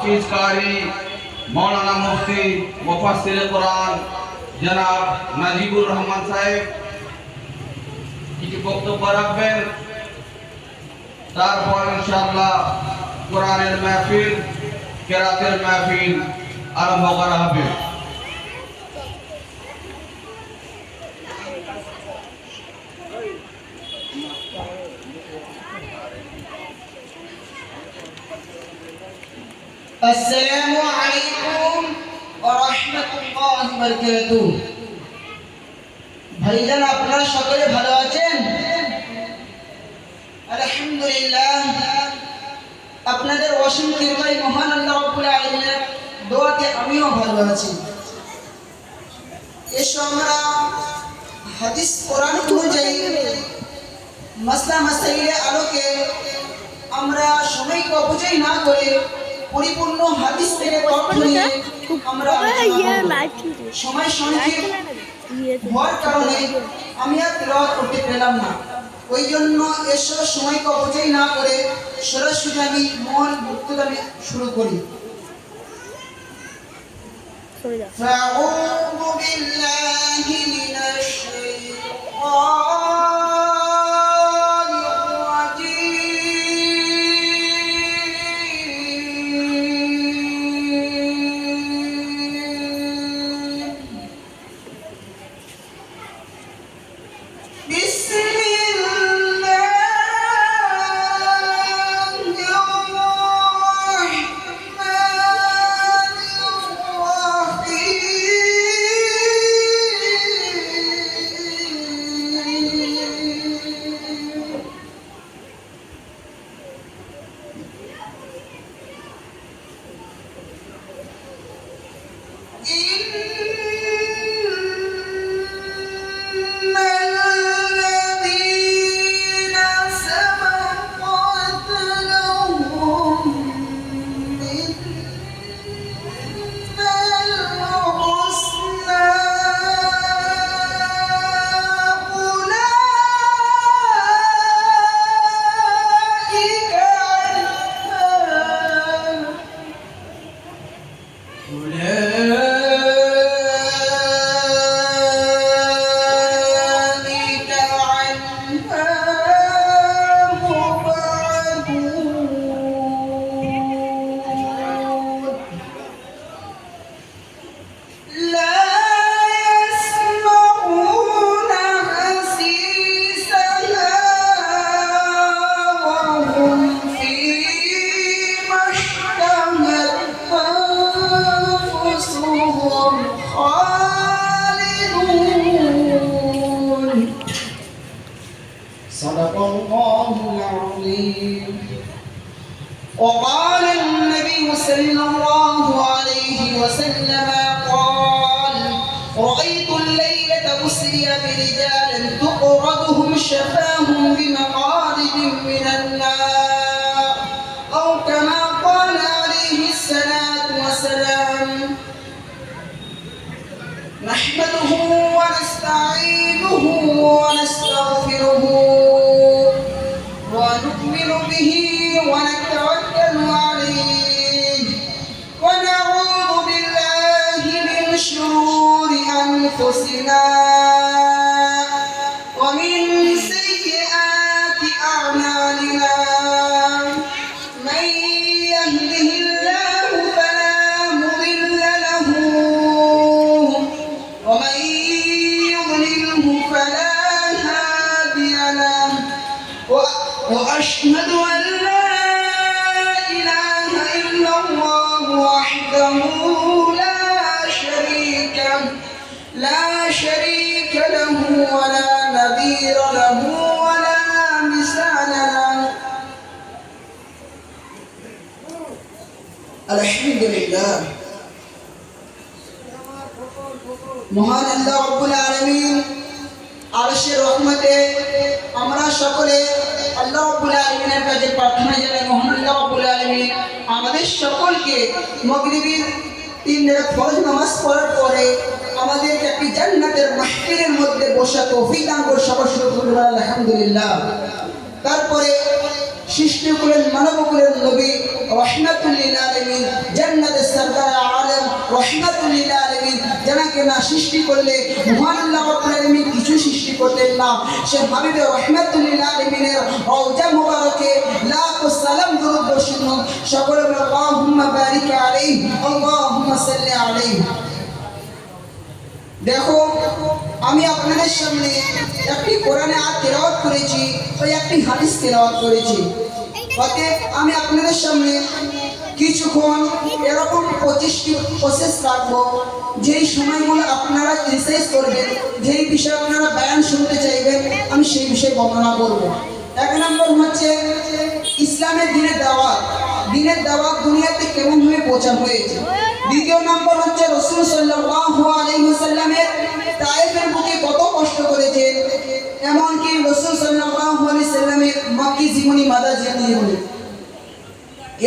হাফিজ কারি মৌলানা মুফতি মুফাসসির কোরআন জনাব নাজিবুর রহমান সাহেব কিছু বক্তব্য রাখবেন। তারপর ইনশাআল্লাহ কোরআনের মাহফিল কেরাতের মাহফিল আরম্ভ করা হবে। আসসালামু আলাইকুম ওয়া রাহমাতুল্লাহি ওয়া বারাকাতুহু। ভাইজান, আপনারা সকলে ভালো আছেন? আলহামদুলিল্লাহ। আপনাদের অসীম কৃপায় মহান আল্লাহ রাব্বুল আলামিনের দোয়াতে আমিও ভালো আছি। এসো আমরা হাদিস কোরআন অনুযায়ী মাসলা মাসাইলের আলোকে আমরা সময়কে অপচয় না করে পরিপূর্ণ হাদিস থেকে তথ্য নিয়ে আমরা সময় সংক্ষেপ হওয়ার কারণে আমি আর তেলাওয়াত করতে পেলাম না। ওই জন্য এসব সময়কে অপচয় না করে সরাসরি আমি মূল বক্তব্য আমি শুরু করি। ফাআউযু বিল্লাহি মিনাশ صدق الله العظيم. وقال النبي صلى الله عليه وسلم قال: رأيت الليلة أسري برجال تقرضهم شفاهم بمقارب من النار، أو كما قال عليه الصلاة والسلام. نحمده ونستعينه ونستغفره ونؤمن به ونتوكل عليه، ونعوذ بالله من شرور أنفسنا ومن سيئات أعمالنا. من يهده الله فلا مضل له ومن يضلله فلا هادي له، وأشهد أن لا إله إلا الله وحده لا شريك له ولا نظير له ولا مثال له. الحمد لله. মহান আল্লাহ রাব্বুল আলামিন আরশের রহমতে আমরা সকলে আল্লাহ রাব্বুল আলামিনের কাছে প্রার্থনা জানাই, মহান আল্লাহ রাব্বুল আলামিন আমাদের সকলকে মাগরিবের 3 রাকাত ফরজ নামাজ পড়ার পরে আমাদেরকে একটি জান্নাতের মাহফিলের মধ্যে বসা তৌফিক দান করে সবার শুরু করতে পারে আলহামদুলিল্লাহ। তারপরে সৃষ্টি করেন মানব করেন নবী রাহমাতুল লিল আলামিন রাহমাতুল লিল আলামিন, যাকে না সৃষ্টি করলে মহান আল্লাহ রাব্বুল আলামিন কিছু সৃষ্টি করতেন না। সে হাবিবে রাহমাতুল লিল আলামিনের রওজা মুবারকে লাখ সালাম দরুদ বর্ষণ হোক। সকলে বলে আল্লাহুম্মা বারিক আলাইহি, আল্লাহুম্মা সাল্লি আলাইহি। দেখো, আমি আপনাদের সামনে একটি কোরআনে আয়াত তেলাওয়াত করেছি, ওই একটি হাদিস তেলাওয়াত করেছি। অতএব আমি আপনাদের সামনে কিছুক্ষণ এরকম 25টি প্রসেস রাখবো, যেই সময়গুলো আপনারা রিসার্চ করবেন, যেই বিষয়ে আপনারা বয়ান শুনতে চাইবেন, আমি সেই বিষয়ে বর্ণনা করব। 1 নম্বর হচ্ছে ইসলামের দিনের দাওয়াত। দিনের দাওয়াত দুনিয়াতে কেমনভাবে পৌঁছানো হয়েছে। 2 নম্বর হচ্ছে রাসূল সাল্লাল্লাহু আলাইহি ওয়াসাল্লামের তায়েফের বুকে কত কষ্ট করেছেন, এমনকি রাসূল সাল্লাল্লাহু আলাইহি ওয়াসাল্লামের মক্কি জীবনী, মাদা জীবনী,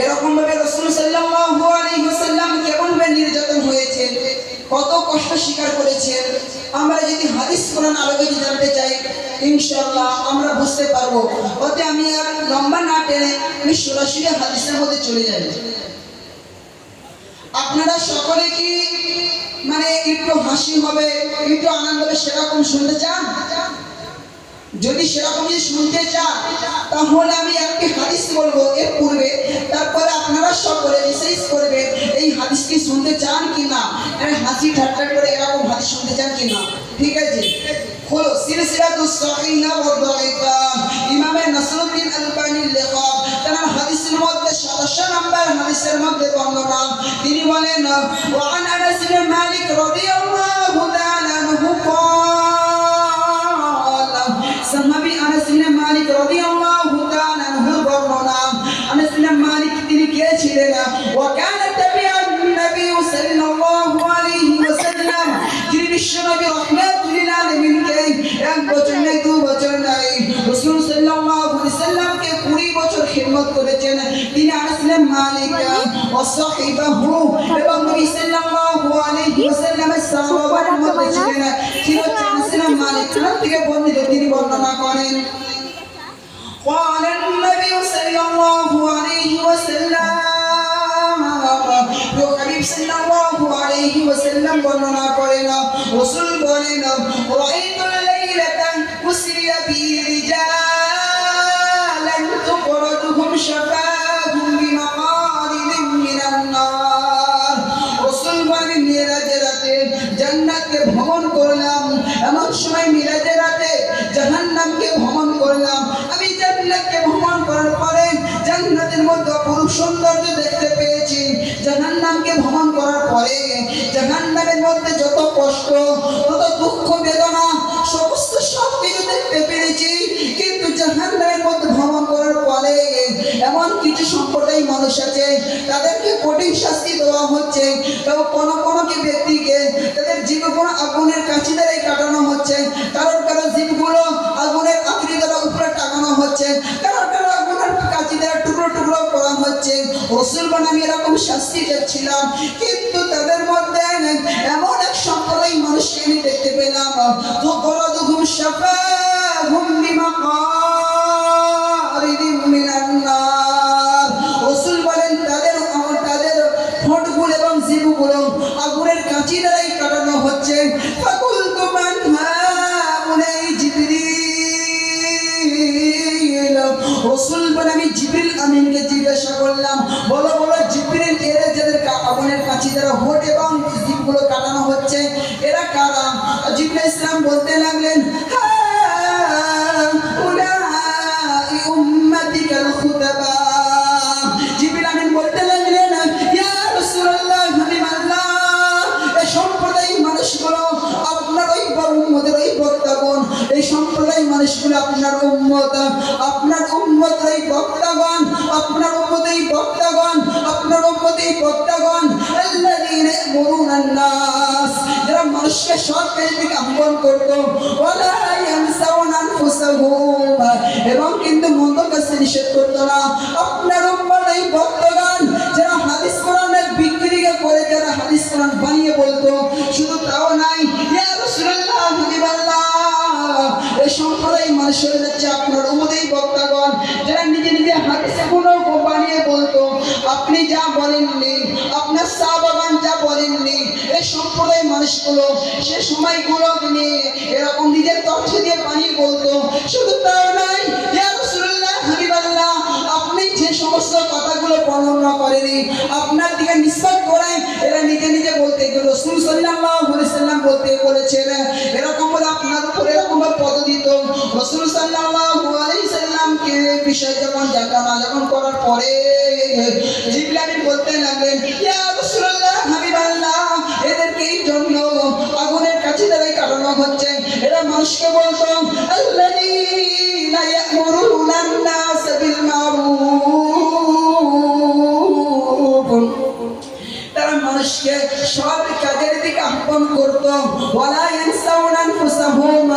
এরকম ভাবে রাসূল সাল্লাল্লাহু আলাইহি ওয়াসাল্লাম কেমনভাবে নির্যাতন হয়েছেন, কত কষ্ট স্বীকার করেছেন। আমরা যদি হাদিস কোরআন আলোকে জানতে চাই, ইনশাআল্লাহ আমরা বুঝতে পারবো। ওতে আমি আর লম্বা না টেনে আমি সরাসরি হাদিসের মধ্যে চলে যাই। আপনারা সকলে কি মানে একটু হাসি হবে, একটু আনন্দ হবে সেরকম শুনতে চান? যদি সেরকম শুনতে চান, তাহলে আমি একটি হাদিস বলবো এর পূর্বে, তারপরে আপনারা সকলে রিসার্চ করবেন এই হাদিসটি শুনতে চান কি না, হাসি ঠাট্টা করে এরকম হাদিস শুনতে চান কি না। ঠিক আছে, হলো সিলসিলাতুস সহিহা ওয়া দাঈফা, ইমাম নাসরুদ্দিন আলবানীর লেখা। তার হাদিসের মধ্যে 27 নম্বর হাদিসের মধ্যে বর্ণনা, তিনি বলেন ওয়া আন আনাস বিন মালিক রাদিয়াল্লাহু তাআলা আনহু সাহাবী আনাস বিন মালিক রাদিয়াল্লাহু তাআলা আনহু বর্ণনা। আনাস বিন মালিক তিনি কে ছিলেন? ওয়া কানা তাবিআন নবী সাল্লাল্লাহু আলাইহি ওয়াসাল্লাম, যিনি বিশ্বনবী রাহমাতুল লিল আলামিনকে 1 বছর নয় 2 বছর নয় রাসূল সাল্লাল্লাহু আলাইহি ওয়াসাল্লামকে 20 বছর খিদমত করেছেন। তিনি আনাস বিন মালিক ওয়া সাহিবাহু, এবং নবী সাল্লাল্লাহু আলাইহি ওয়াসাল্লামের সাহাবাদের মধ্যে ছিলেন। তিনি আনাস বিন মালিক থেকে বর্ণিত, তিনি বর্ণনা করেন قال النبي صلى الله عليه وسلم, হাবিব সাল্লাল্লাহু আলাইহি ওয়াসাল্লাম বর্ণনা করেন, রাসূল বলেন রাআইতুল লাইলাতান উসরিয়া বি রিজালান তুকরাতুহুম শাফাহুম বিমাকারিদিন মিনান নার। রাসূল বলেন মিরাজের রাতে জান্নাতকে ভ্রমণ করলাম, এমন সময় মিরাজের রাতে জাহান্নামকে ভ্রমণ করলাম। আমি জান্নাতকে ভ্রমণ করার পরে জান্নাতের মধ্যে অপরূপ সৌন্দর্য দেখতে পেয়েছি। জাহান্নামকে ভ্রমণ করার পরে জাহান্নামের মধ্যে যত কষ্ট, তত দুঃখ, বেদনা, সমস্ত সব কিছু দেখতে পেরেছি। কিন্তু জাহান্নামের মধ্যে ভ্রমণ করার পরে এমন কিছু সম্প্রদায় মানুষ আছে, তাদেরকে কঠিন শাস্তি দেওয়া হচ্ছে। এবং কোনো ব্যক্তিকে তাদের জীবগুলো আগুনের কাছে দ্বারাই কাটানো হচ্ছে, কারণ জীবগুলো আগুনের আকৃতি দ্বারা উপরে টাঙানো হচ্ছে, কারণ আগুনের কাছে দ্বারা টুকরো টুকরো করা হচ্ছে। রাসূল বলেন আমি এরকম শাস্তি দেখছিলাম, কিন্তু তাদের মধ্যে এমন এক সম্প্রদায় মানুষকে আমি দেখতে পেলাম, তুকরাতুহুম শাফাহুম বিমাকারিদিন মিনান নার। রাসূল বলেন তাদের ঠোঁটগুলো এবং জিহ্বাগুলো আগুনের কাঁচি দ্বারাই কাটানো হচ্ছে। ফাকুলতু মান হাউলাই জিবরিল, রাসূল বলেন আমি জিবরিল আমিনকে জিজ্ঞাসা করলাম, বলো বলো জিবরিল, এরা যাদের আগুনের কাঁচি দ্বারা হোঁট এবং জিহ্বাগুলো কাটানো হচ্ছে এরা কারা? জিবরিল ইসলাম বলতে লাগলেন হাউলাই উম্মাতিকাল খুতাবা। জিবরিল আমিন বলতে লাগলেন ইয়া রাসূলুল্লাহ, হাবিবাল্লাহ, এই সম্প্রদায় মানুষগুলো আপনার ওই উম্মতের ওই বক্তাগণ, এই সম্প্রদায় মানুষগুলো আপনার উম্মত, আপনার উম্মতের এই বক্তাগণ, আপনার উম্মতের বক্তাগণ, আপনার উম্মতের বক্তাগণ আল্লাযীনা ইয়ামুরুনান নাস, যারা মানুষকে সৎ কাজের দিকে আহ্বান করত, ওয়ালা ইয়ানসাউনা আনফুসাহুম, এবং কিন্তু মন্দ কাজে নিষেধ করত না। আপনার উম্মতের এই বক্তাগণ যারা হাদিস কোরআনের বিক্রিকে করে, যারা হাদিস কোরআন বানিয়ে বলতো, শুধু তাও নাই, ইয়া রাসূলুল্লাহ, হাবিবাল্লাহ, এই সম্প্রদায় মানুষের হচ্ছে আপনার উম্মতের বক্তাগণ যারা নিজে নিজে হাদিসে গুলো বানিয়ে বলতো। আপনি যা বলেননি, আপনার সাহাবাগণ যা বলেননি, মানুষগুলো সে সময়গুলো নিয়ে এরকম নিজের তথ্য দিয়ে পানি বলতো। শুধু তাই নয়, ইয়া রাসূলুল্লাহ হাবিবাল্লাহ, আপনি যে সমস্ত কথাগুলো বর্ণনা করেনি আপনার দিকে নিসবত করেন, এরা নিজে নিজে বলতে এগুলো রাসূল সাল্লাল্লাহু আলাইহি সাল্লাম বলতে বলেছেন। এরকম বলে আপনার উপরে এরকম পদ দিত। রাসূল সাল্লাল্লাহু আলাইহি সাল্লামকে বিষয় যখন করার পরে জিবরিল আমিন বলতে লাগলেন, ইয়া রাসূলুল্লাহ হাবিবাল্লাহ, এদেরকে এই জন্য আগুনের কাছে দাঁড়াই কাটানো হচ্ছে। এরা মানুষকে বলতো আল্লাযীনা ইয়া'মুরুনা আন-নাস বিল মারুফ, তারা মানুষকে সৎ কাজের দিকে আহ্বান করতো। ওয়ালা ইয়ানসাউনা আনফুসাহুম,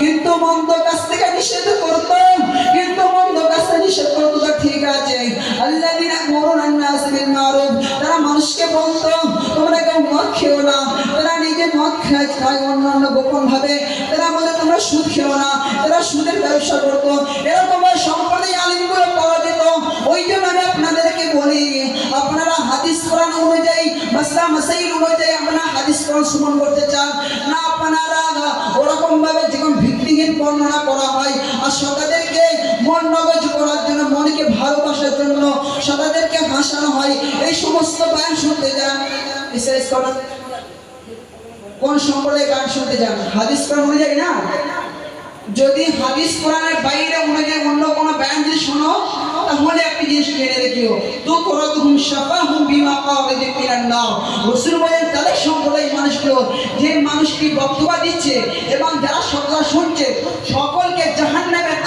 কিন্তু মন্দ কাজ থেকে নিষেধ করতো। কিন্তু মন্দ কাজ থেকে নিষেধ করতো তা ঠিক আছে। আল্লাযীনা ইয়া'মুরুনা আন-নাস বিল মারুফ, তারা মানুষকে বলতো তোমরা কেউ মদ খেও না। তারা নিজে মদ খায় অন্যান্য গোপন ভাবে। তারা বলে তোমরা সুদ খেও না। তারা সুদের ব্যবসা করতো। এরকম সম্প্রদায় আলিমগুলো পাওয়া যেত। ওই জন্য আমি আপনাদেরকে বলি, আপনারা হাদিস কোরআন অনুযায়ী মাসলা মাসাইল অনুযায়ী আপনারা হাদিস কোরআন শ্রবণ করতে চান না, আপনারা ওরকম ভাবে যেমন ভিত্তিহীন বর্ণনা করা হয় আর শ্রোতাদেরকে মন মগজ করার জন্য, মনকে ভালোবাসার জন্য শ্রোতাদেরকে হাসানো হয়, এই সমস্ত বয়ান শুনতে যান। বিশেষ করে কোন সম্প্রদায় গান শুনতে যান? হাদিস কোরআন অনুযায়ী না। যদি হাদিস কোরআনের বাইরে অনুযায়ী অন্য কোনো বয়ান যদি শোনো, তাহলে একটি জিনিস জেনে রেখিও, তো কোরাতুহুম শাফাহুম বিমা কাওয়ালিদ মিনান নার। রাসূল বলেন তাদের সম্প্রদায় মানুষগুলো যে মানুষটি বক্তব্য দিচ্ছে এবং যারা সকল শুনছে সকলকে জাহান্নামের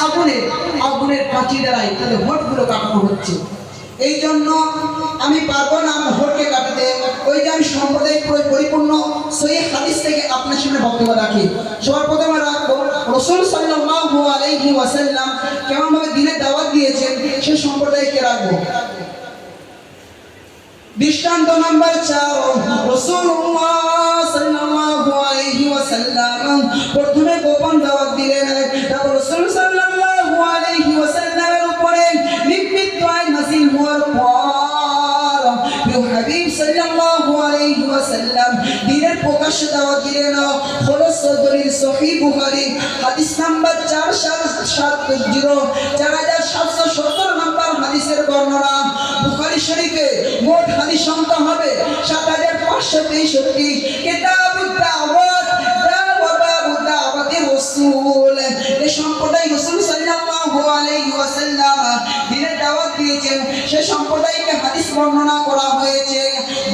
আগুনের কাঠি দ্বারাই তাদের হোঁঠগুলো কাটানো হচ্ছে। এই জন্য আমি পারবো না আমার হোঁটকে কাটাতে। ওই যে আমি সম্প্রদায় পরিপূর্ণ সহিহ হাদিস থেকে আপনার সামনে বক্তব্য রাখি। সবার প্রথমে রাখবো রাসূল সাল্লাল্লাহু আলাইহি ওয়াসাল্লাম কেমন ভাবে দিনের দাওয়াত দিয়েছেন সে সম্প্রদায়কে রাখবো। দৃষ্টান্ত নাম্বার 4, রাসূলুল্লাহ সাল্লাল্লাহু আলাইহি ওয়াসাল্লাম প্রথমে গোপন দাওয়াত দিলেন। তারপর রাসূল সাল্লাল্লাহু আলাইহি ওয়াসাল্লামের উপরে নির্মিত আইন নাযিল হওয়ার পর হাবিব সাল্লাল্লাহু আলাইহি ওয়াসাল্লাম দ্বীনের প্রকাশ্য দাওয়াত দিলেন। হলো সদরির সহিহ বুখারী হাদিস নাম্বার 4770 নাম্বার হাদিসের বর্ণনা। বুখারী শরীফে মোট হাদিস সংখ্যা হবে 7563। কিতাবুদ দাওয়াত বাবুদ দাওয়াতির রাসূল, এই সম্প্রদায় রাসূল সাল্লাল্লাহু আলাইহি ওয়াসাল্লাম দ্বীনের দাওয়াত দিয়েছেন সে সম্প্রদায়কে হাদিস বর্ণনা করা হয়েছে।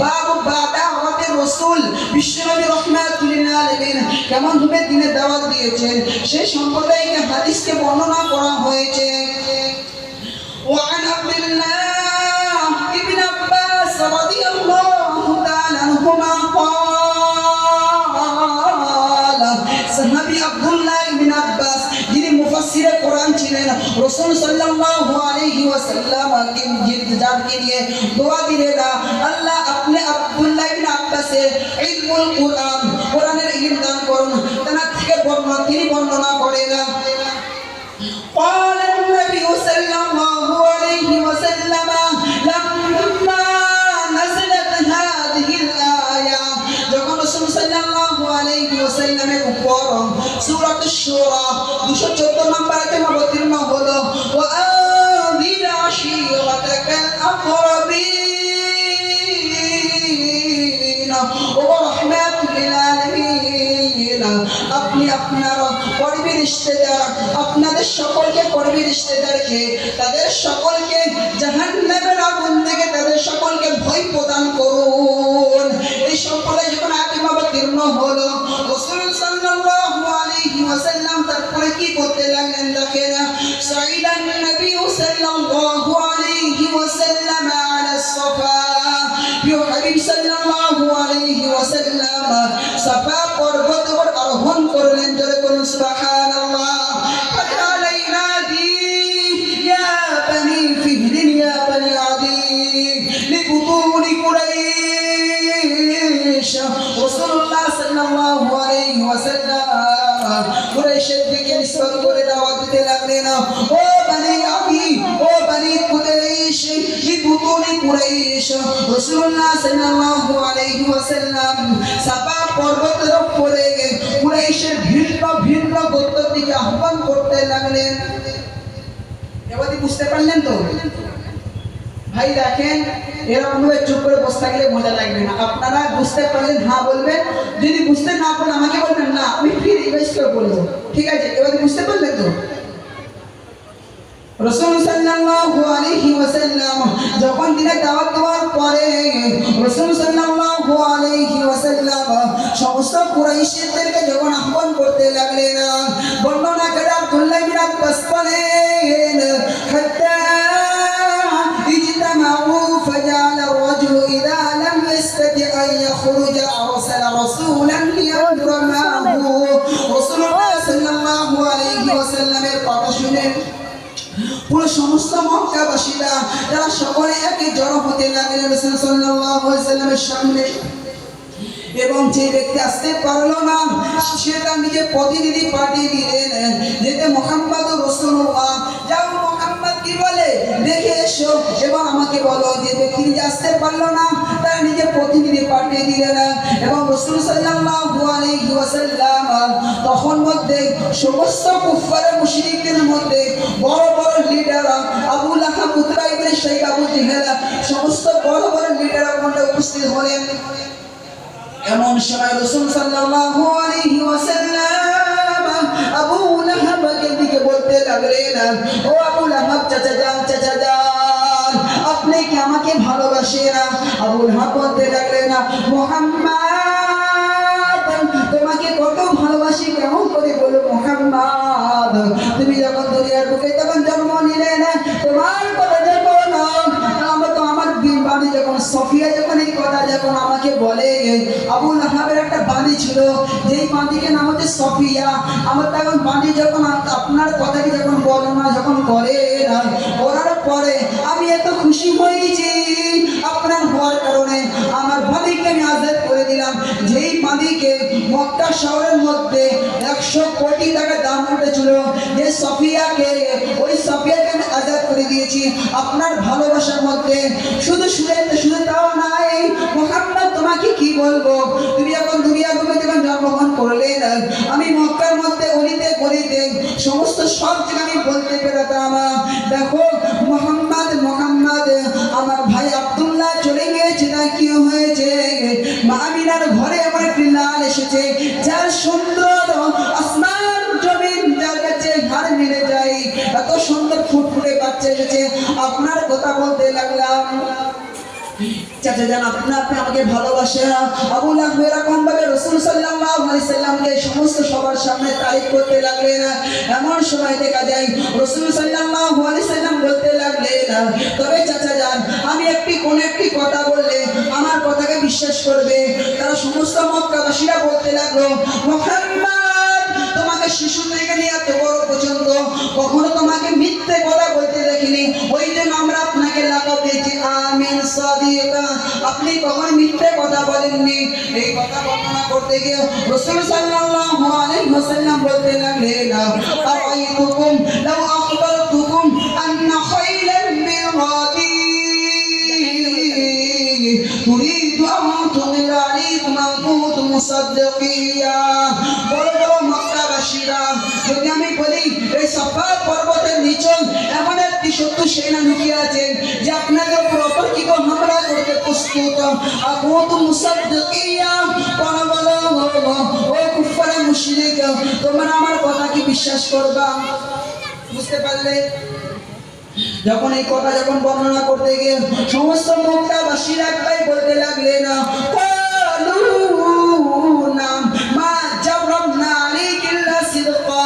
বাবু দাওয়াতির রাসূল, বিশ্বনবী রাহমাতুল লিল আলামিন কেমন ভাবে দ্বীনের দাওয়াত দিয়েছেন সেই সম্প্রদায়কে হাদিসকে বর্ণনা করা হয়েছে। وعن عبد الله بن عباس رضي الله تعالى عنهما قال, সাহাবী আব্দুল্লাহ ইবনে আব্বাস যিনি মুফাসসিরে কোরআন ছিলেন, রাসূল সাল্লাল্লাহু আলাইহি ওয়াসাল্লামকে যাকে নিয়ে দোয়া দিলেন, আল্লাহ আপনি আব্দুল্লাহ ইবনে আব্বাসের ইলমুল কোরআন, কোরআনের ইলম দান করুন। তার থেকে তিনি বর্ণনা করেন, قال النبي صلى الله عليه وسلم لما نزلت هذه الآية, যখন রাসূল সাল্লাল্লাহু আলাইহি ওয়াসাল্লামের উপর সূরাতুশ শূরা 214 নম্বর আয়াতে অবতীর্ণ হলো, وأنذر عشيرتك الأقربين ورحمة للعالمين, আপনি আপনার করিবি রিশতেদার, আপনাদের সকলকে করিবি রিশতেদারকে তাদের সকলকে জাহান্নামের আগুন থেকে তাদের সকলকে ভয় প্রদান করুন। এই সম্প্রদায় যখন আয়াত অবতীর্ণ হলো, রাসূল সাল্লাল্লাহু আলাইহি ওয়াসাল্লাম তারপরে কি করতে লাগলেন দেখেন, সাইদান নবী সাল্লাল্লাহু আলাইহি ওয়াসাল্লাম আলা সাফা, প্রিয় হাবিব সাল্লাল্লাহু আলাইহি ওয়াসাল্লাম সাফা পর্বত উপর আরোহণ করলেন। জোরে বলুন সুবহানাল্লাহ। ফাকালা ইনাদি ইয়া বানি ফিহর ইয়া বানি আদি লিবুতুনি কুরাইশ, রাসূলুল্লাহ সাল্লাল্লাহু আলাইহি ওয়াসাল্লাম কুরাইশের দিকে নিসবত করে দাওয়াত দিতে লাগলেন, ও বানি আদি, ও বানি কুরাইশ লিবুতুনি কুরাইশ। রাসূলুল্লাহ সাল্লাল্লাহু আলাইহি ওয়াসাল্লাম সাফা পর্বতের কুরাইশের ভিন্ন ভিন্ন গোত্রের দিকে আহ্বান করতে লাগলেন। এবার বুঝতে পারলেন তো ভাই? দেখেন, এরকম ভাবে চুপ করে বসে থাকলে মজা লাগবে না। আপনারা বুঝতে পারলেন হ্যাঁ বলবেন, যদি বুঝতে না পারেন আমাকে বলবেন না, আমি ফির রিভাইজ করে বলবো, ঠিক আছে? এবার বুঝতে পারলেন তো? রাসূল সাল্লাল্লাহু আলাইহি ওয়াসাল্লাম যখন তিনি দাওয়াত দেওয়ার পরে রাসূল সাল্লাল্লাহু আলাইহি ওয়াসাল্লাম সমস্ত কুরাইশদেরকে যখন আহ্বান করতে লাগলেন, বর্ণনা করে আব্দুল্লাহ বিন আব্বাস বলেন, হাত্তা ইজতামাউ ফাজাল الرجل اذا لم يستطع ان يخرج ارسل رسولا لينظر معه। রাসূলুল্লাহ সাল্লাল্লাহু আলাইহি ওয়াসাল্লামের কথা শুনে পুরো সমস্ত মক্কাবাসীরা তারা সকলে একে জড়ো হতে লাগলেন রাসূল সাল্লাল্লাহু আলাইহি ওয়াসাল্লামের সামনে। এবং যে ব্যক্তি আসতে পারলো না সে তার নিজে প্রতিনিধি পাঠিয়ে দিলেন, যেতে মুহাম্মদুর রাসূলুল্লাহ, যাও মুহাম্মদ কি বলে দেখে এসো এবং আমাকে বলো। যে ব্যক্তি নিজে আসতে পারলো না তার নিজে প্রতিনিধি পাঠিয়ে দিলেন। এবং রাসূল সাল্লাল্লাহু আলাইহি ওয়াসাল্লাম তখন মধ্যে সমস্ত কুফার মুশরিকদের মধ্যে বড় বড় leader Abu Lahab, Utba ibn Shaiba, Abu Jahl, সমস্ত বড় বড় লিডার ওখানে উপস্থিত হলেন। এমন সময় রাসূল সাল্লাল্লাহু আলাইহি ওয়াসাল্লাম আবু লাহাবকে দিকে বলতে লাগলেন, ও আবু লাহাব, চাচা যান, আপনি কি আমাকে ভালোবাসেন? আবু লাহাব বলতে লাগলেন, মুহাম্মদ তোমাকে কত ভালোবাসি, কেমন করে বলো মুহাম্মদ? তুমি যখন দুনিয়ার বুকে তখন জন্ম নিলে না, তোমার কথা যখন আমার বাড়ি যখন সফিয়া যখন এই কথা যখন আমাকে বলে, আবু লাহাবের একটা বাড়ি ছিল যেই বাড়িকে নাম হচ্ছে সফিয়া। আমার তখন বাড়ি যখন আপনার কথাকে যখন বর্ণনা যখন করে করার পরে আমি এত খুশি হয়েছি আপনার হওয়ার কারণে। আমার বাড়িকে আমি আজাদ করে দিলাম, যেই বাড়িকে মক্কা শহরের মধ্যে 100 কোটি টাকা দাম উঠেছিল, যে সফিয়াকে, ওই সফিয়াকে আমি আজাদ করে দিয়েছি আপনার ভালোবাসার মধ্যে। শুধু তাও নাই মুহাম্মদ, তোমাকে কি বলবো, তুমি এখন দুনিয়ার বুকে যখন জন্মগ্রহণ করলেন, আমি মক্কার মধ্যে অলিতে গলিতে সমস্ত সব জায়গা আমি বলতে পেরেতাম, দেখো মুহাম্মদ আমার ভাই আব্দুল্লাহ চলে গিয়েছে, না কি হয়েছে? মা আমিনার ঘরে আমার একটি লাল এসেছে, যার সুন্দর আসমান জমিন যার কাছে ঘাড় মিলে যায়, এত সুন্দর ফুটফুটে বাচ্চা এসেছে। আপনার কথা বলতে লাগলাম, চাচা জান আপনি আমাকে ভালোবাসেন। আবু লাহাব এরকম ভাবে রাসূল সাল্লাল্লাহু আলাইহি সাল্লামকে সমস্ত সবার সামনে তারিফ করতে লাগলেন। এমন সময় দেখা যায় রাসূল সাল্লাল্লাহু আলাইহি সাল্লাম বলতে লাগলেন, তবে চাচা জান আমি কোন একটি কথা বললে আমার কথাকে বিশ্বাস করবে। তারা সমস্ত মক্কাবাসীরা বলতে লাগলো, মুহাম্মদ তোমাকে শিশু থেকে নিয়ে এত বড় পর্যন্ত কখনো তোমাকে মিথ্যে কথা বলতে দেখিনি, ওই জন্য আমরা আপনাকে লাকাব দিয়েছি আমিন সাদিক, আপনি কখনো মিথ্যে কথা বলেননি। এই কথা বর্ণনা করতে গিয়ে রাসূল সাল্লাল্লাহু আলাইহি ওয়াসাল্লাম বলতে লাগলেন, আরাইতুকুম লাউ আখবারতুকুম আন্না খাইলান বিল গাদি তুরিদু আন তুমিরা আলাইকুম কুনতুম মুসাদ্দিকিয়া। বড় বড় মক্কাবাসীরা, যদি আমি বলি এই সাফা পর্বতের নিচে এমন একটি শত্রু সেনা লুকিয়ে আছে যে আপনাদের উপর অতর্কিত হামলা করতে প্রস্তুত, কুনতুম মুসাদ্দিকিয়া, ও কুফার মুশরিক, তোমরা আমার কথা কি বিশ্বাস করবা? বুঝতে পারলে? যখন এই কথা যখন বর্ণনা করতে গিয়ে সমস্ত মক্কাবাসীরা একটাই বলতে লাগলেন, মা জাবরাবনা আলাইকিল্লা সিদকা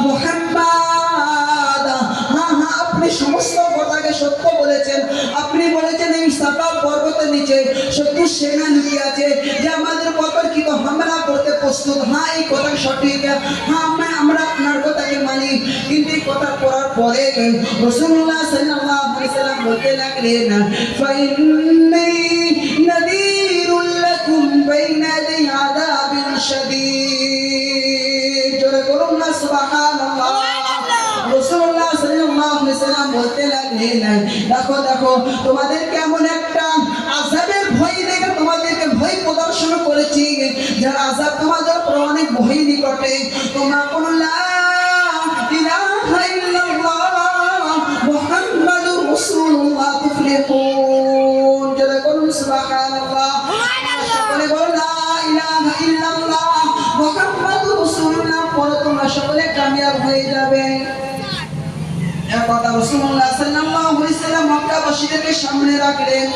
মুহাম্মদ, হ্যাঁ আপনি সমস্ত কথাকে সত্য বলেছেন। আপনি বলেছেন এই সাফা পর্বতের নিচে শত্রু সেনা লুকিয়ে আছে যে আমাদের অতর্কিত হামলা করতে প্রস্তুত। হ্যাঁ এই কথা সঠিক, হ্যাঁ আমরা আপনার কথাকে মানি। কিন্তু এই কথা পড়ার পরে রাসূলুল্লাহ সাল্লাল্লাহু আলাইহি ওয়াসাল্লাম বলতে লাগলেন, ফাইন্নী নাযীরুল লাকুম বাইনা ইয়াদাই আযাবিন শাদীদ। জোরে বলুন না সুবহানাল্লাহ। রাসূলুল্লাহ সাল্লাল্লাহু আলাইহি ওয়াসাল্লাম বলতে লাগলেন, দেখো তোমাদের কেমন একটা আযাবের ভয় দেখে তোমাদেরকে ভয় প্রদর্শন করেছি, যার আযাব তোমাদের উপর অনেক ভয় নিকটে। তোমা কোন লা ইলাহা ইল্লাল্লাহ মুহাম্মাদুর রাসূলুল্লাহ তুফলিহুন। যারা করুন সুবহানাল্লাহ। সকলে বলো লা ইলাহা ইল্লাল্লাহ মুহাম্মাদুর রাসূলুল্লাহ পড়ো, তোমরা সকলে কামিয়াব হয়ে যাবে। একদা রাসূলুল্লাহ সাল্লাল্লাহু আলাইহি ওয়াসাল্লাম মক্কাবাসীদেরকে সামনে রাখলেন।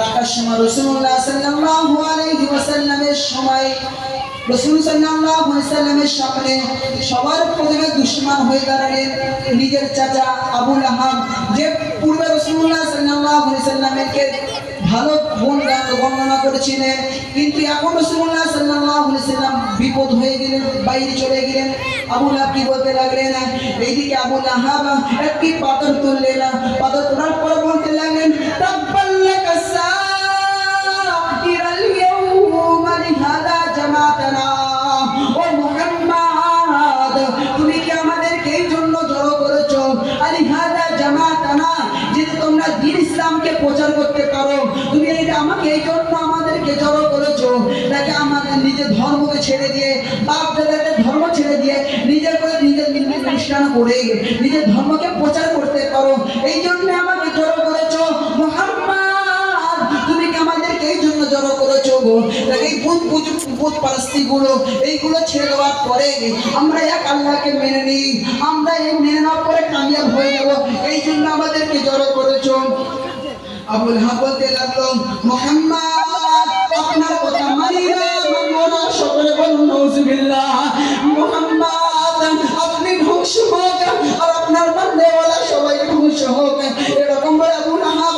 রাখার সময় রাসূলুল্লাহ সাল্লাল্লাহু আলাইহি ওয়াসাল্লামের সময় রাসূল সাল্লাল্লাহু আলাইহি ওয়াসাল্লামের সামনে সবার প্রথমে দুশমন হয়ে দাঁড়ালেন নিজের চাচা আবু লাহাব, যে পূর্বে রাসূলুল্লাহ সাল্লাল্লাহু আলাইহি ওয়াসাল্লামকে ভালো বর্ণনা করেছিলেন, কিন্তু এখন রাসূলুল্লাহ সাল্লাল্লাহু আলাইহি ওয়াসাল্লাম বিপদ হয়ে গেলেন, বাইরে চলে গেলেন। আবু লাহাব কি বলতে লাগলেন, এইদিকে আবু লাহাব একটি পাথর তুললেন, পাথর তোলার পর বলতে লাগলেন তাব্বাল্লাকা সাইরাল ইয়াউমা লিহাদা জামাতানা। ও মুহাম্মদ, তুমি কি আমাদেরকে এই জন্য জড়ো করেছো? লিহাদা জামাতানা, যদি তোমরা দ্বীন ইসলামকে প্রচার করতে পারো, তুমি এটা আমাকে এই জন্য আমাদেরকে জড়ো করেছো, নাকি আমাদের নিজের ধর্মকে ছেড়ে দিয়ে, বাপ দাদাদের ধর্ম ছেড়ে দিয়ে নিজের অনুষ্ঠান করে নিজের ধর্মকে প্রচার করতে পারো, এই জন্য আমাকে জড়ো করেছো? মুহাম্মদ, তুমি কি আমাদেরকে এই জন্য জড়ো করেছো? এই বুত পারস্তি গুলো এইগুলো ছেড়ে দেওয়ার পরে আমরা এক আল্লাহকে মেনে নিই, আমরা এই মেনে নেওয়ার পরে কামিয়াব হয়ে যাব, এই জন্য আমাদেরকে জড়ো করেছো। আবু লাহাব বলতে লাগলো মুহাম্মদ, আপনার কথা মানি না, মানবো না। সকলে বলুন নাউজুবিল্লাহ। মুহাম্মদ, আপনি ধ্বংস হোক আর আপনার বান্দাওয়ালা সবাই ধ্বংস হোক। এরকম বলে আবু লাহাব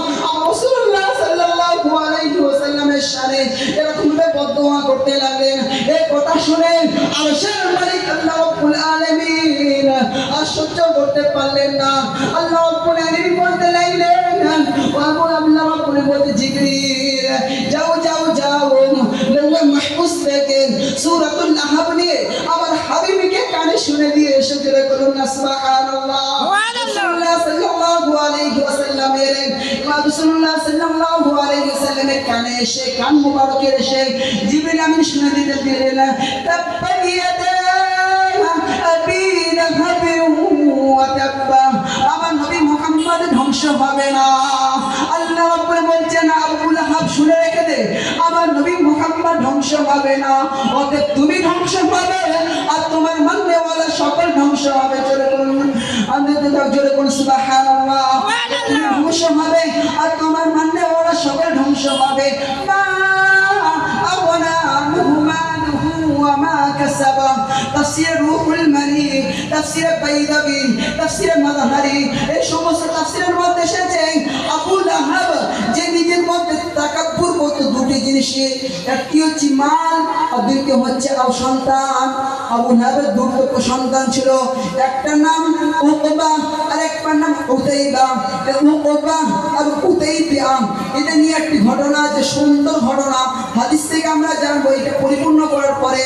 রাসূলুল্লাহ সাল্লাল্লাহু আলাইহি ওয়াসাল্লামের শানে এরকম ভাবে বদদোয়া করতে লাগলেন। এই কথা শুনে আরশের মালিক আল্লাহ রাব্বুল আলামিন আর সহ্য করতে পারলেন না। আল্লাহ রাব্বুল আলামিন বলতে লাগলেন, আল্লাহ রাব্বুল বলতে জিবরিল যাও যাও যাও, লৌহে মাহফুজ থেকে সূরাতুল লাহাব নিয়ে আমার হাবিবকে কানে শুনে দিয়ে এসে জোরে বলুন না সুবহানাল্লাহ। রাসূলুল্লাহ সাল্লাল্লাহু আলাইহি ওয়াসাল্লামের রাসূলুল্লাহ সাল্লাল্লাহু আলাইহি ওয়াসাল্লামের কানে এসে, কান মুবারকের এসে জিবরিল আমিন শুনে দিতে দিলেন তাব্বাইয়াদা আবি লাহাব ওয়া তাব্বা, আমার নবী মুহাম্মদ ধ্বংস হবে না। আল্লাহ রাব্বুল বলছেন আবু লাহাব শুনে রেখে দে, আমার নবী মুহাম্মদ ধ্বংস হবে না, অতএব তুমি ধ্বংস হবে আর তোমার মাননেওয়ালা সকল ধ্বংস হবে। জোরে বলুন, জোরে বলুন সুবহানাল্লাহ। তুমি ধ্বংস হবে আর তোমার মাননেওয়ালা সকল ধ্বংস হবে। মা আওয়ানা আনহু মালুহু ওয়া মা কাসাবা, তাফসীর রুহুল মানি, তাফসীর বাইদাবি, তাফসীর মাযহারি, এই সমস্ত তাফসীরের মধ্যে এসেছে আবু লাহাব যে নিজের মধ্যে তাকাব্বুর করত দুটি জিনিসে, একটি হচ্ছে মাল আর দ্বিতীয় হচ্ছে সন্তান। আবু লাহাবের দুটো সন্তান ছিল, একটা নাম উকবা আর একটার নাম উতাইবা। উকবা আর উতাইবা এটা নিয়ে একটি ঘটনা আছে, সুন্দর ঘটনা, হাদিস থেকে আমরা জানবো। এটা পরিপূর্ণ করার পরে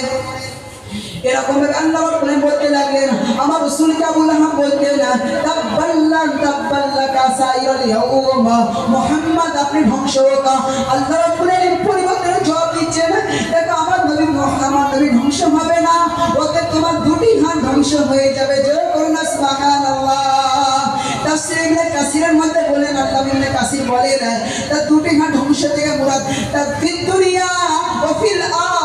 এরকম আল্লাহ রাব্বুল বলতে লাগলেন, আমার রাসূলকে আবু লাহাব বলতেন তাব্বাল্লাকা সাইরাল ইয়াউমা, মুহাম্মদ আপনি ধ্বংস হোক। আল্লাহ রাব্বুল পরিবর্তে জবাব দিচ্ছেন, দেখো আমার নবী মুহাম্মদ নবী ধ্বংস হবে না, ওতে তোমার দুটি হাত ধ্বংস হয়ে যাবে। জয় করুন সুবহানাল্লাহ। তাফসীর ইবনে কাসিরের মধ্যে বলেন, আল্লাহ ইবনে কাসির বলেন তার দুটি হাত ধ্বংস থেকে মুরাদ তার ফিদ দুনিয়া ও ফিল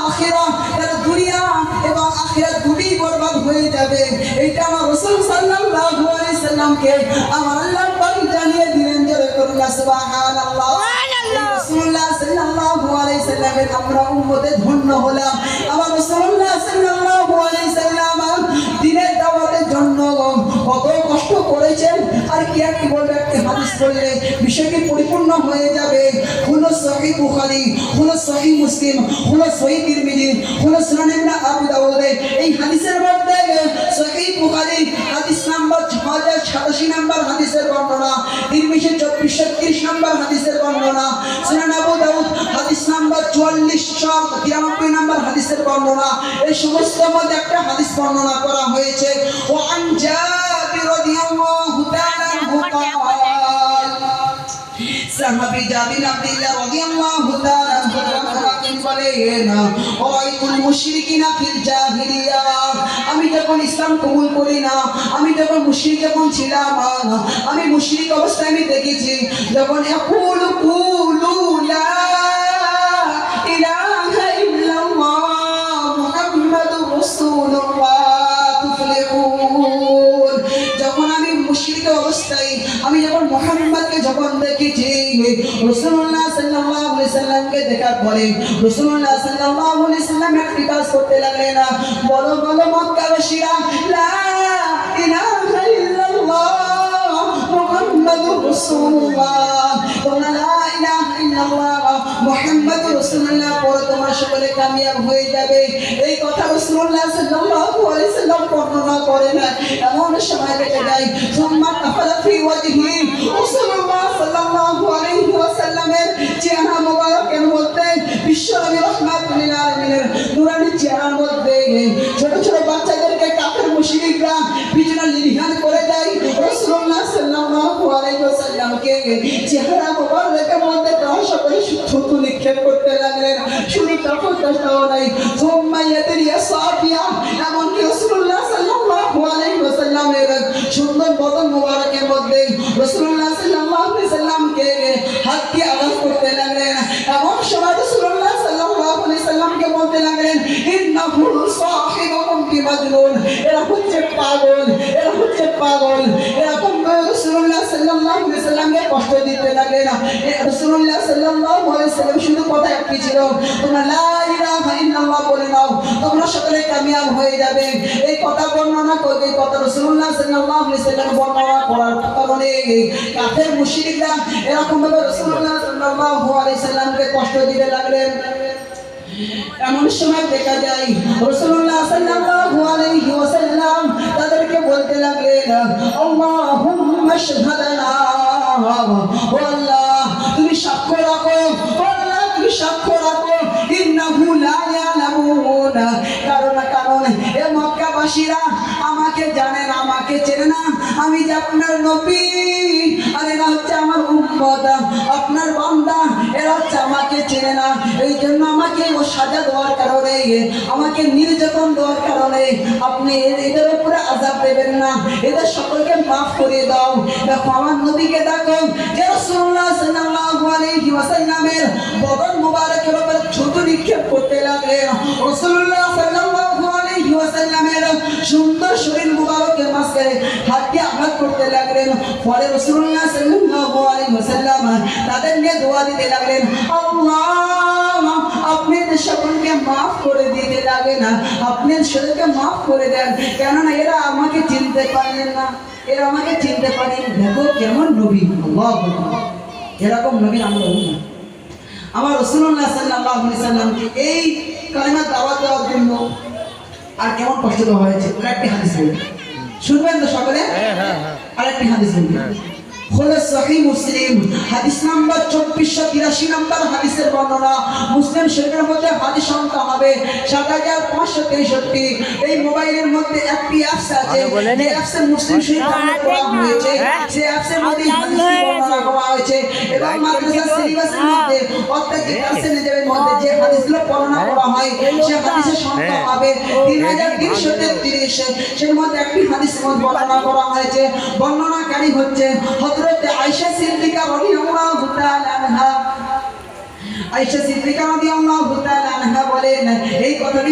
আখিরাহ, তার দুনিয়া এবং আখিরাত দুটি বরবাদ হয়ে যাবে। এইটা আমার রাসূল সাল্লাল্লাহু আলাইহি সাল্লামকে আমার আল্লাহ পাক জানিয়ে দিলেন। জোরে করুন সুবহানাল্লাহ। রাসূলুল্লাহ সাল্লাল্লাহু আলাইহি সাল্লামের আমরা উম্মতে ধন্য হলাম। আমার রাসূলুল্লাহ সাল্লাল্লাহু আলাইহি সাল্লাম দ্বীনের দাওয়াতের জন্য কত কষ্ট করেছেন, আর কি আর কি বলবে, একটি হাদিস বললে বিষয়টি পরিপূর্ণ হয়ে যাবে। হলো সহিহ বুখারী, হলো সহিহ মুসলিম, হলো সহিহ তিরমিজি, হলো সুনান ইবনে আবু দাউদ। এই হাদিসের মধ্যে সহিহ বুখারী হাদিস নাম্বার 6087 নাম্বার হাদিসের বর্ণনা, তিরমিজি 2430 নাম্বার হাদিসের বর্ণনা, সুনান আবু দাউদ হাদিস নাম্বার 4493 নাম্বার হাদিসের বর্ণনা। এই সমস্ত মধ্যে একটা হাদিস বর্ণনা করা হয়েছে। ওয়া আন জাবির রাদিয়াল্লাহু তাআলা আনহু قال সাহাবী জাবির আব্দুল্লাহ রাদিয়াল্লাহু তাআলা আনহু বলেন, ওয়াইকুল মুশরিকিনা ফিল জাহিলিয়া, আমি যখন ইসলাম কবুল করি না, আমি যখন মুশরিক যখন ছিলাম, আমি মুশরিক অবস্থায় আমি দেখেছি যখন ইয়াকুলু কুলু লা ইলাহা ইল্লাল্লাহ মুহাম্মাদুর রাসূলুল্লাহ তুফলিহুন। যখন আমি মুশরিক অবস্থায় আমি যখন মুহাম্মদকে যখন দেখেছি, রাসূলুল্লাহ সাল্লাল্লাহু আলাইহি সাল্লামকে দেখার পরে রাসূলুল্লাহ সাল্লাল্লাহু আলাইহি সাল্লাম একটি কাজ করতে লাগলেন, বলো বলো মক্কাবাসীরা লা ইলাহা ইল্লাল্লাহ মুহাম্মাদুর রাসূলুল্লাহ, তোমরা লা ইলাহা ইল্লাল্লাহ মুহাম্মাদুর রাসূলুল্লাহ পড়ো, তোমরা সকলে কামিয়াব হয়ে যাবে। এই কথা রাসূলুল্লাহ সাল্লাল্লাহু আলাইহি সাল্লাম বর্ণনা করেন। এমন সময় দেখে যায় সুম্মা কাফারা ফি ওয়াজহি, রাসূলুল্লাহ সাল্লাল্লাহু আলাইহি ওয়াসাল্লামের চেহারা মোবারকের মধ্যে বিশ্বনবী রাহমাতুল লিল আলামিনের নূরানি চেহারার মধ্যে ছোট ছোট বাচ্চাদেরকে কাফের মুশরিকরা পিছনে লিলিহান করে দেয়। রাসূলুল্লাহ সাল্লাল্লাহু আলাইহি ওয়াসাল্লামকে চেহারা মোবারকের মধ্যে তারা সকলে থুতু নিক্ষেপ করতে লাগলেন। শুধু তাও নাই, সুম্মা ইয়াদরিয়া সাফিয়া, এমনকি রাসূলুল্লাহ সাল্লাল্লাহু আলাইহি ওয়াসাল্লামের সুন্দর বদন মোবারকের মধ্যে রাসূলুল্লাহ সাল্লাল্লাহু আলাইহি ওয়াসাল্লামকে হাত দিয়ে আঘাত করতে লাগলেন। এমন সময় রাসূলুল্লাহ সাল্লাল্লাহু আলাইহি ওয়াসাল্লামকে বলতে লাগলেন ইন্নাহু সাহিবুকুম বিমাজনুন, এরা হচ্ছে পাগল, এরা হচ্ছে পাগল। এরকম রাসূলুল্লাহ সাল্লাল্লাহু আলাইহি ওয়াসাল্লামকে কষ্ট দিতে লাগলেন। রাসূলুল্লাহ সাল্লাল্লাহু আলাইহি ওয়াসাল্লাম শুধু কথা একটি ছিল, তোমরা লা ইলাহা ইল্লাল্লাহ বলে নাও, তোমরা সকলে কামিয়াব হয়ে যাবে। এই কথা বর্ণনা করে, এই কথা রাসূলুল্লাহ সাল্লাল্লাহু আলাইহি ওয়াসাল্লাম বর্ণনা করার কারণে কাফের মুশরিকরা এরকম ভাবে রাসূলুল্লাহ সাল্লাল্লাহু আলাইহি ওয়াসাল্লামকে কষ্ট দিতে লাগলেন। এমন সময় দেখা যায় রাসূলুল্লাহ সাল্লাল্লাহু আলাইহি ওয়াসাল্লাম তাদেরকে বলতে লাগলেন আল্লাহুম্মা শাহাদানা, ও আল্লাহ তুমি সাক্ষ্য রাখো, ও আল্লাহ তুমি সাক্ষ্য রাখো ইন্নাহু লা ইয়ালামুন, কারণ এ মক্কাবাসীরা আমাকে জানে না, আমাকে চেনে না, আমি যে আপনার নবী, আর এরা হচ্ছে আমার উম্মত, আপনার বান্দা, এরা হচ্ছে আমাকে চেনে না। এই জন্য আমাকে ও সাজা দেওয়ার কারণে, আমাকে নির্যাতন দেওয়ার কারণে আপনি এদের উপরে আযাব দেবেন না, এদের সকলকে মাফ করে দাও। দেখো আমার নবীকে দেখো যে রাসূলুল্লাহ সাল্লাল্লাহু আলাইহি ওয়াসাল্লামের বদন মোবারকের উপরে থুতু নিক্ষেপ করতে লাগলেন। রাসূলুল্লাহ সাল্লাল্লাহু আলাইহি ওয়াসাল্লামের সুন্দর শরীর মোবারকের মাঝে হাত দিয়ে আঘাত করতে লাগলেন। পরে রাসূলুল্লাহ সাল্লাল্লাহু আলাইহি ওয়াসাল্লাম তাদের নিয়ে দোয়া দিতে লাগলেন, আল্লাহ আপনি সকলকে মাফ করে দিতে লাগেন, আপনি সকলকে মাফ করে দেন, কেননা এরা আমাকে চিনতে পারলেন না, এরা আমাকে চিনতে পারেন। দেখো কেমন নবী, আল্লাহু আকবার, এরকম নবী আমরা না। আমার রাসূলুল্লাহ সাল্লাল্লাহু আলাইহি সাল্লামকে এই কালিমা দাওয়াত দেওয়ার জন্য আর কেমন কষ্ট দেওয়া হয়েছে। আরেকটি হাদিস বলি, শুনবেন তো সকলে? আরেকটি হাদিস বলি, হলো সহিহ মুসলিম হাদিস নাম্বার 2483 নম্বর হাদিসের বর্ণনা। মুসলিম শরীফের মধ্যে হাদিস সংখ্যা হবে 7563। এই মোবাইলের মধ্যে একটি অ্যাপস আছে, যে অ্যাপসে মুসলিম শরীফ ডাউনলোড করা হয়েছে, সেই অ্যাপসের মধ্যে হাদিস বর্ণনা করা হয়েছে এবং মাদ্রাসা সিলেবাসের মধ্যে অর্থাৎ ক্লাসের নিজের মধ্যে যে হাদিসগুলো বর্ণনা করা হয় সেই হাদিসের সংখ্যা হবে 3333। সেই মধ্যে একটি হাদিসের মধ্যে বর্ণনা করা হয়েছে, বর্ণনাকারী হচ্ছে হযরত আয়েশা সিদ্দিকা রাদিয়াল্লাহু তাআলা আনহা। আয়েশা সিদ্দিকা রাদিয়াল্লাহু তাআলা আনহা বলেন, এই কথাটি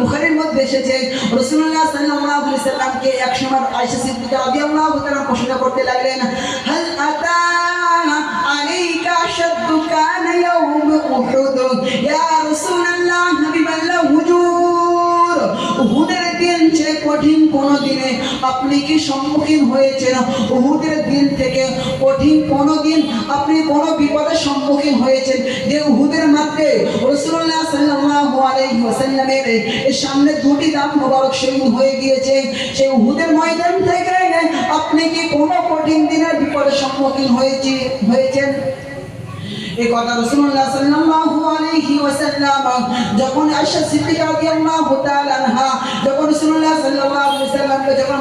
বুখারীর মধ্যে এসেছে, রাসূলুল্লাহ সাল্লাল্লাহু আলাইহি সাল্লামকে একসময় আয়েশা সিদ্দিকা রাদিয়াল্লাহু তাআলা প্রশ্ন করতে লাগলেন, হাল আতা আলাইকা আশাদ্দু কানা ইয়াউম উহুদ, ইয়া রাসূলুল্লাহ হাবিবাল্লাহ হুজুর, উহুদের দিন যে কঠিন কোন দিনে আপনি কি সম্মুখীন হয়েছেন? উহুদের দিন থেকে কঠিন কোন দিন আপনি কোন বিপদের সম্মুখীন হয়েছেন যে উহুদের মধ্যে রাসূলুল্লাহ সাল্লাল্লাহু আলাইহি ওয়াসাল্লামের সামনে দুটি দাঁত মোবারক শহীদ হয়ে গিয়েছে, সেই উহুদের ময়দান থেকে আপনি কি কোন কঠিন দিনের বিপদের সম্মুখীন হয়েছেন? এই কথা রাসূলুল্লাহ সাল্লাল্লাহু আলাইহি ওয়াসাল্লাম যখন আয়েশা সিদ্দিকা রাদিয়াল্লাহু তাআলা আনহা যখন রাসূলুল্লাহ সাল্লাল্লাহু আলাইহি ওয়াসাল্লামকে যখন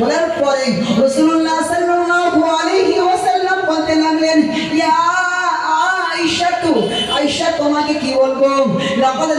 বলার পরে রাসূলুল্লাহ সাল্লাল্লাহু আলাইহি ওয়াসাল্লাম বলতে লাগলেন, ইয়া আয়েশা, আয়েশা তোমাকে কি বলবো, লাকাদ